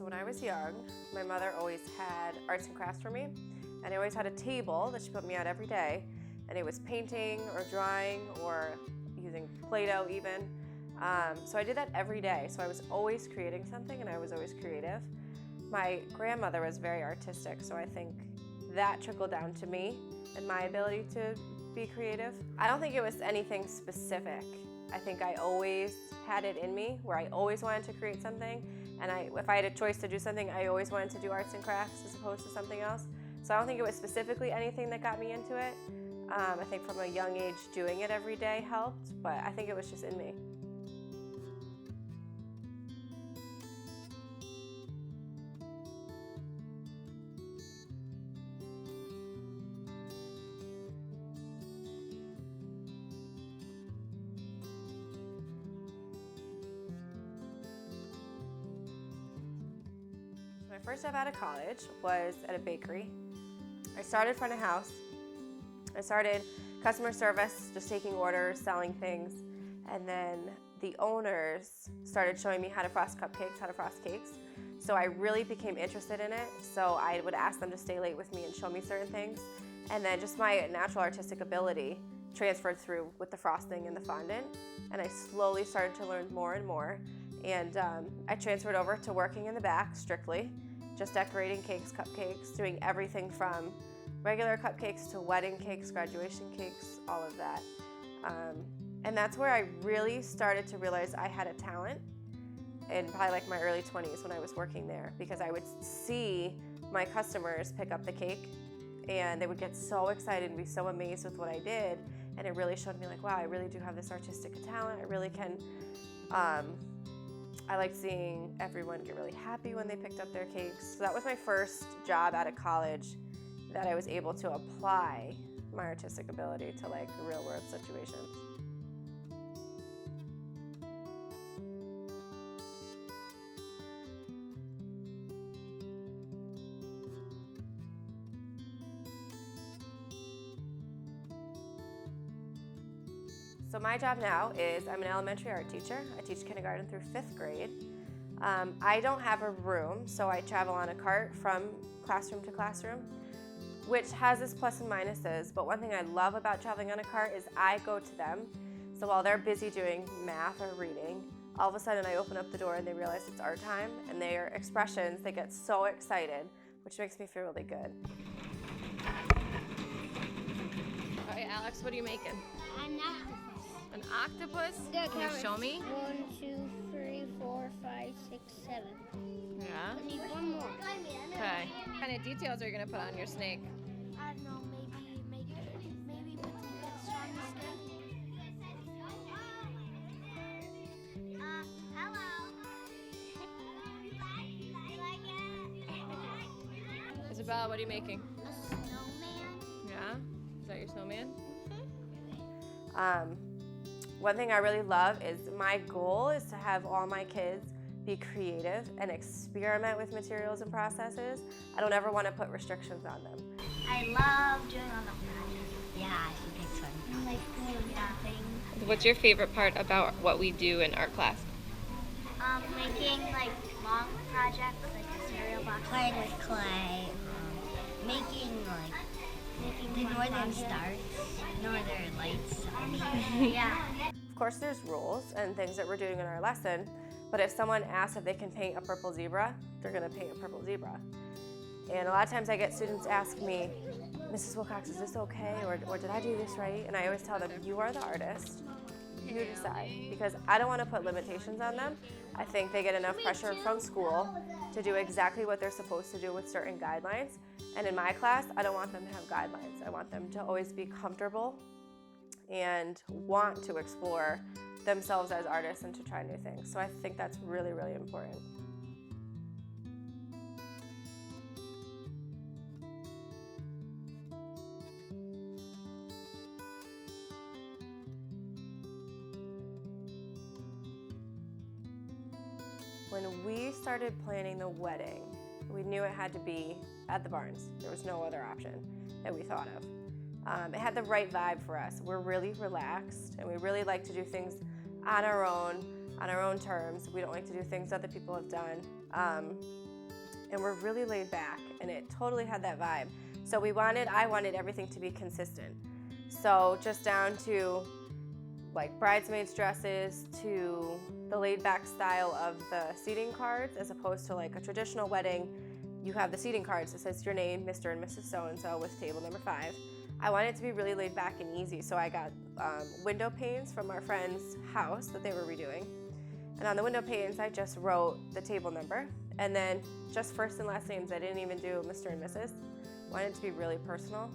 when I was young, my mother always had arts and crafts for me, and I always had a table that she put me at every day, and it was painting or drawing or using Play-Doh even. So I did that every day, so I was always creating something and I was always creative. My grandmother was very artistic, so I think that trickled down to me and my ability to be creative. I don't think it was anything specific. I think I always had it in me where I always wanted to create something, and if I had a choice to do something, I always wanted to do arts and crafts as opposed to something else. So I don't think it was specifically anything that got me into it. I think from a young age doing it every day helped, but I think it was just in me. My first job out of college was at a bakery. I started front of house. I started customer service, just taking orders, selling things, and then the owners started showing me how to frost cupcakes, how to frost cakes. So I really became interested in it. So I would ask them to stay late with me and show me certain things. And then just my natural artistic ability transferred through with the frosting and the fondant. And I slowly started to learn more and more. And I transferred over to working in the back strictly, just decorating cakes, cupcakes, doing everything from regular cupcakes to wedding cakes, graduation cakes, all of that. And that's where I really started to realize I had a talent in probably like my early 20s when I was working there, because I would see my customers pick up the cake and they would get so excited and be so amazed with what I did. And it really showed me like, wow, I really do have this artistic talent. I really can. I liked seeing everyone get really happy when they picked up their cakes. So that was my first job out of college that I was able to apply my artistic ability to like real world situations. So my job now is I'm an elementary art teacher. I teach kindergarten through 5th grade. I don't have a room, so I travel on a cart from classroom to classroom, which has its plus and minuses. But one thing I love about traveling on a cart is I go to them. So while they're busy doing math or reading, all of a sudden I open up the door and they realize it's art time, and their expressions, they get so excited, which makes me feel really good. All right, Alex, what are you making? An octopus? Yeah, can you show me? 1, 2, 3, 4, 5, 6, 7. Yeah. I need one more. Okay. What kind of details are you gonna put on your snake? I don't know, maybe put some bits on the snake. Hello. Isabella, what are you making? A snowman. Yeah? Is that your snowman? One thing I really love is my goal is to have all my kids be creative and experiment with materials and processes. I don't ever want to put restrictions on them. I love doing all the projects. Yeah, she picks fun. I like doing things. What's your favorite part about what we do in art class? Making like long projects, like a cereal box. Playing with clay, making the northern stars, northern lights. Yeah. Of course there's rules and things that we're doing in our lesson, but if someone asks if they can paint a purple zebra, they're going to paint a purple zebra. And a lot of times I get students ask me, Mrs. Wilcox, is this okay? Or did I do this right? And I always tell them, you are the artist. You decide. Because I don't want to put limitations on them. I think they get enough pressure from school to do exactly what they're supposed to do with certain guidelines. And in my class, I don't want them to have guidelines. I want them to always be comfortable and want to explore themselves as artists and to try new things. So I think that's really, really important. When we started planning the wedding, we knew it had to be at the Barns. There was no other option that we thought of. It had the right vibe for us. We're really relaxed, and we really like to do things on our own terms. We don't like to do things other people have done. and we're really laid back, and it totally had that vibe. So I wanted everything to be consistent. So just down to like bridesmaids dresses, to the laid back style of the seating cards, as opposed to like a traditional wedding. You have the seating cards that says your name, Mr. and Mrs. So-and-so with table number 5. I wanted it to be really laid back and easy, so I got window panes from our friend's house that they were redoing. And on the window panes, I just wrote the table number, and then just first and last names. I didn't even do Mr. and Mrs. Wanted it to be really personal.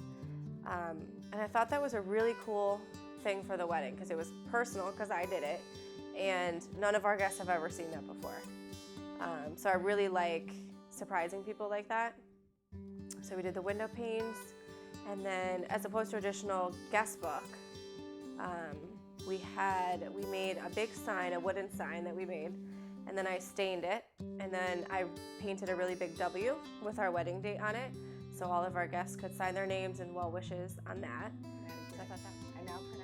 And I thought that was a really cool thing for the wedding, because it was personal, because I did it, and none of our guests have ever seen that before. So I really like surprising people like that. So we did the window panes, and then as opposed to a traditional guest book, we made a big sign, a wooden sign that we made, and then I stained it, and then I painted a really big W with our wedding date on it, so all of our guests could sign their names and well wishes on that. I now put